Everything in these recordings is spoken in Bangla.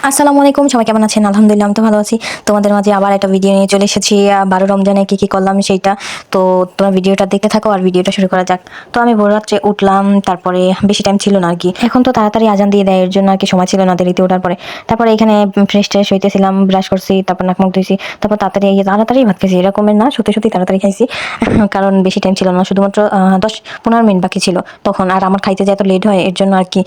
আসসালামু আলাইকুম, সবাই কেমন আছেন? আলহামদুলিল্লাহ আমি তো ভালো আছি। তোমাদের মাঝে আবার একটা ভিডিও নিয়ে চলে এসেছি। 12 রমজানে কি করলাম সেইটা। তো তোমরা ভিডিওটা দেখতে থাকো আর ভিডিওটা শুরু করা যাক। তো আমি ভোর রাত্রে উঠলাম, তারপরে বেশি টাইম ছিল না আরকি। এখন তো তাড়াতাড়ি আজান দিয়ে দেয়, এর জন্য আরকি সময় ছিল না দেরিতে ওঠার পরে। তারপরে এখানে ফ্রেশ ট্রেশ হইতেছিলাম, ব্রাশ করছি, তারপর নাক মুখ ধুইছি, তারপর তাড়াতাড়ি ভাত খেয়েছি। এরকমের না, সত্যি তাড়াতাড়ি খাইছি। কারণ বেশি টাইম ছিল না, শুধুমাত্র 10-15 মিনিট বাকি ছিল তখন। আর আমার খাইতে যে এত লেট হয় এর জন্য আরকি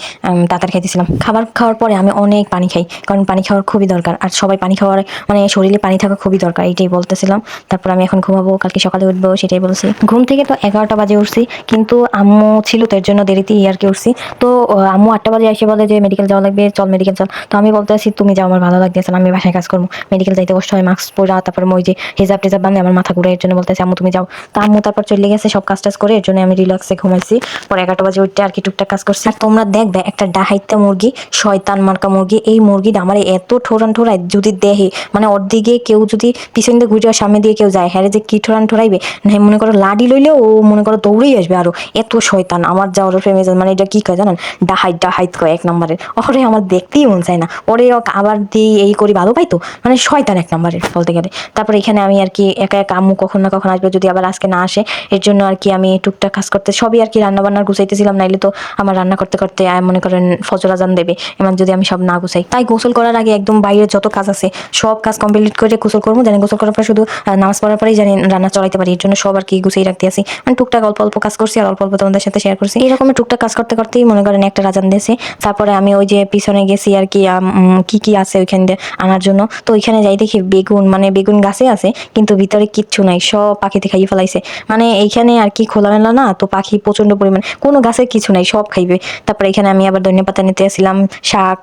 তাড়াতাড়ি খাইতেছিলাম। খাবার খাওয়ার পরে আমি অনেক পানি খাই, কারণ পানি খাওয়ার খুবই দরকার। আর সবাই পানি খাওয়ার মানে শরীরে পানি থাকা খুবই দরকার, এইটাই বলতেছিলাম। তারপর আমি এখন ঘুমাবো, কালকে সকালে উঠবো সেটাই বলছি। ঘুম থেকে তো 11টা বাজে উঠছি, কিন্তু আম্মু ছিল তো এর জন্য দেরিতেই আর কি উঠছি। তো আম্মু 8টা বাজে এসে বলে যে মেডিকেল যাওয়া লাগবে, চল মেডিকেল চল। তো আমি বলতে আছি তুমি যাও, আমার ভালো লাগতেছে না, আমি বাসায় কাজ করবো। মেডিকেল যাইতে কষ্ট হয়, মাস্ক পরা, তারপর ওই যে হিজাব টিজাব বাঁধলে আমার মাথা ঘুরে, এর জন্য বলতেছি আম্মু তুমি যাও। তা আম্মু তারপর চলে গেছে সব কাজ টাজ করে, এর জন্য আমি রিল্যাক্সে ঘুমাইছি। পরে 11টা বাজে উঠতে আর কি টুকটাক কাজ করছি। আর তোমরা দেখবে একটা ডাহাইত্যা মুরগি, শয়তান মার্কা মুরগি, এই মুরগিটা আমার এত ঠোরায় যদি দেহে, মানে ওর দিকে কেউ যদি পিছন দিয়ে ঘুরে সামনে দিয়ে কেউ যায়, হ্যাঁ যে কি ঠোরাইবে না, মনে করো লাডি লইলে ও মনে করো দৌড়েই আসবে। আরো এত শয়তান আমার যাওয়ার ফেমেজ, মানে এটা কি কয় জানেন, ডাহাইত কয় 1 নম্বরের। ওরে আমার দেখতেই মন চায় না, ওরে আবার দিই এই করি ভালো পাইতো, মানে শয়তান 1 নম্বরের বলতে গেলে। তারপরে এখানে আমি আর কি একা একা, আম্মু কখন না কখন আসবে, যদি আবার আজকে না আসে এর জন্য আর কি আমি টুকটাক কাজ করতে সবই আর কি রান্না বান্নার গুছাইতেছিলাম। নাইলে তো আমার রান্না করতে করতে মনে করেন ফজর আজান দেবে, এমন যদি আমি সব না গুছাই। তাই গোসল করার আগে একদম বাইরে যত কাজ আছে সব কাজ কমপ্লিট করে গোসল করবো, জানি গোসল করার পর শুধু নামাজ পড়ার পরেই জানি রান্না চড়াইতে পারি। এর জন্য সব আর কি গুছিয়ে রাখতে আসি, মানে টুকটাক অল্প অল্প কাজ করছি আর অল্প অল্প তোমাদের সাথে শেয়ার করছি। এরকম টুকটাক কাজ করতে করতেই মনে করেন একটা আজান দিয়েছে। তারপরে আমি ওই যে পিছনে গেছি আর কি কি আছে ওইখান দিয়ে আনার জন্য। তো ওইখানে যাই দেখি বেগুন, মানে বেগুন গাছে আছে কিন্তু ভিতরে কিচ্ছু নাই, সব পাখিতে খাইয়ে ফেলাইছে। মানে এইখানে আর কি খোলামেলা না, তো পাখি প্রচন্ড পরিমাণ, কোনো গাছে কিছু নাই, সব খাইবে। তারপরে এখানে আমি আবার ধনিয়া পাতা নিতে আসছিলাম, শাক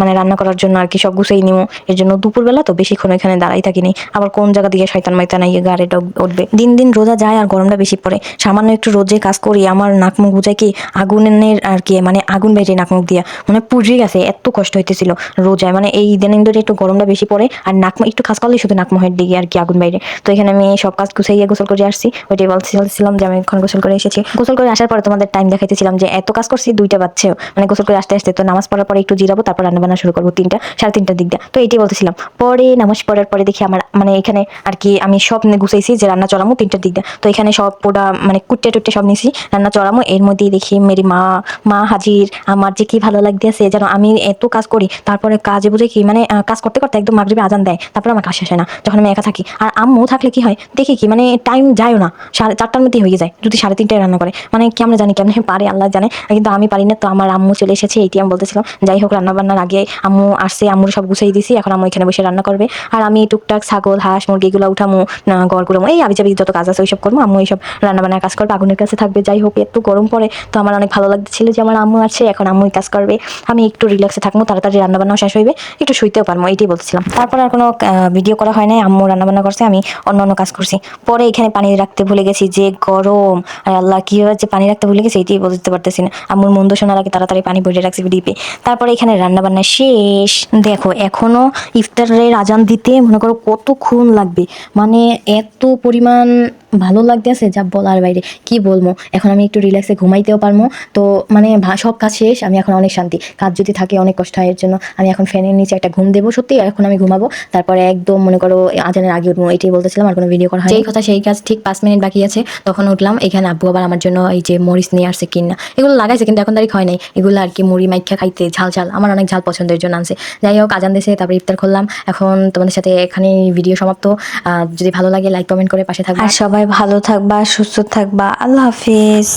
মানে রান্না করার জন্য আর কি সব গুছাই নিও। এর জন্য দুপুরবেলা তো বেশিক্ষণ এখানে দাঁড়াই থাকিনি, আবার কোন জায়গা দিয়ে শয়তান মাইতান গাড়ি উঠবে। দিন দিন রোজা যায় আর গরমটা বেশি পড়ে। সামান্য একটু রোজে কাজ করি, আমার নাক মুখ বুঝাই কি আগুনের আর কি, মানে আগুন বেজে নাক মুখ দিয়া মানে পুড়ে গেছে, এত কষ্ট হইতেছিল রোজায়। মানে এই দিন ধরে একটু গরমটা বেশি পড়ে আর নাক মুখ একটু কাজ করলে শুধু নাক মুখের দিকে আর কি আগুন বাইরে। তো এখানে আমি সব কাজ গুছাইয়া গোসল করে আসছি, ওইটাই বলছিলাম যে আমি এখন গোসল করে এসেছি। গোসল করে আসার পরে তোমাদের টাইম দেখাইতেছিলাম যে এত কাজ করছি 2টা বাজছে, মানে গোসল করে আসতে আসতে। তো নামাজ পড়ার পরে একটু জিরাবো, তারপর রান্না বান্না শুরু করবো 3টা 3:30টার দিক দিয়ে। তো এইটাই বলতেছিলাম। পরে নামাজ পড়ার পরে দেখি আমার মানে এখানে আর কি আমি সব গুছাইছি যে রান্না চড়ামো 3টার দিক দিয়ে। তো এখানে সব পোড়া মানে কুটে টুটে সব নিছি, রান্না চড়ামো। এর মধ্যেই দেখি মেরি মা হাজির। আমার যে কি ভালো লাগতেছে যেন, আমি এত কাজ করি তারপরে কাজে বুঝে কি মানে কাজ করতে করতে একদম মাগরিবে আজান দেয়, তারপর আমার কাজ শেষ হয় না যখন আমি একা থাকি। আর আম্মু থাকলে কি হয় দেখি কি মানে টাইম যায়ও না, 4টার মধ্যেই হয়ে যায় যদি 3:30টায় রান্না করে। মানে কেমন জানি কেমন পারে আল্লাহ জানে, কিন্তু আমি পারি না। তো আমার আম্মু চলে এসেছে, এইটি আমি বলতেছিলাম। যাই হোক, রান্না বান্নার আগে আম্মু আসছে, আম্মুর সব গুছাই দিছি, এখন আম্মু এখানে বসে রান্না করবে। আর আমি টুকটাক ছাগল হাঁস মুরগি এগুলো উঠামো, ঘর কুড়ামো, এই আবিজাবি যত কাজ আছে ওইসব করবো। আম্মু এইসব রান্না বান্নার কাজ করবে, আগুনের কাছে থাকবে। যাই হোক, এত গরম পড়ে তো আমার অনেক ভালো লাগছিল যে আমার আম্মু আছে, এখন আম্মুই কাজ করবে, আমি একটু রিল্যাক্সে থাকবো, তাড়াতাড়ি রান্না বান্নাও শেষ হইবে, একটু শুইতেও পারবো, এইটাই বলছিলাম। তারপর আর কোনো ভিডিও করা হয় নাই, আম্মু রান্না বান্না করছে, আমি অন্য কাজ করছি। পরে এখানে পানি রাখতে ভুলে গেছি, যে গরম, আর আল্লাহ কিভাবে যে পানি রাখতে ভুলে গেছি এটাই বলতে পারতেছি না। আম্মুর মন্দ শোনার আগে তাড়াতাড়ি পানি ভরে রাখছি ডিপে। তারপরে এখানে রান্না বান্না শেষ। দেখো এখনো ইফতারের আজান দিতে মনে করো কতক্ষণ লাগবে, মানে এত পরিমাণ ভালো লাগতেছে যা বলার বাইরে, কি বলবো। এখন আমি একটু রিল্যাক্সে ঘুমাইতেও পারবো। তো মানে সব কাজ শেষ, আমি এখন অনেক শান্তি। কাজ যদি থাকে অনেক কষ্ট হয়, এর জন্য আমি এখন ফ্যানের নিচে একটা ঘুম দেবো। সত্যি এখন আমি ঘুমাবো, তারপরে একদম মনে করো আজানের আগে উঠবো, এটাই বলতেছিলাম। আর কোনো ভিডিও করা হয় যেই কথা সেই কাজ, ঠিক 5 মিনিট বাকি আছে তখন উঠলাম। এখানে আব্বু আবার আমার জন্য এই যে মরিচ নিয়ে আসছে কিনা, এগুলো লাগাইছে কিন্তু এখন তারিখ হয় নাই, এগুলো আর কি মুড়ি মাইখা খাইতে ঝাল ঝাল, আমার অনেক ঝাল পছন্দের জন্য আনছে। যাই হোক, আজান দিয়েছে, তারপরে ইফতার করলাম। এখন তোমাদের সাথে এখানে ভিডিও সমাপ্ত। যদি ভালো লাগে লাইক কমেন্ট করে পাশে থাকবা, আর সবাই ভালো থাকবা, সুস্থ থাকবা। আল্লাহ হাফিজ।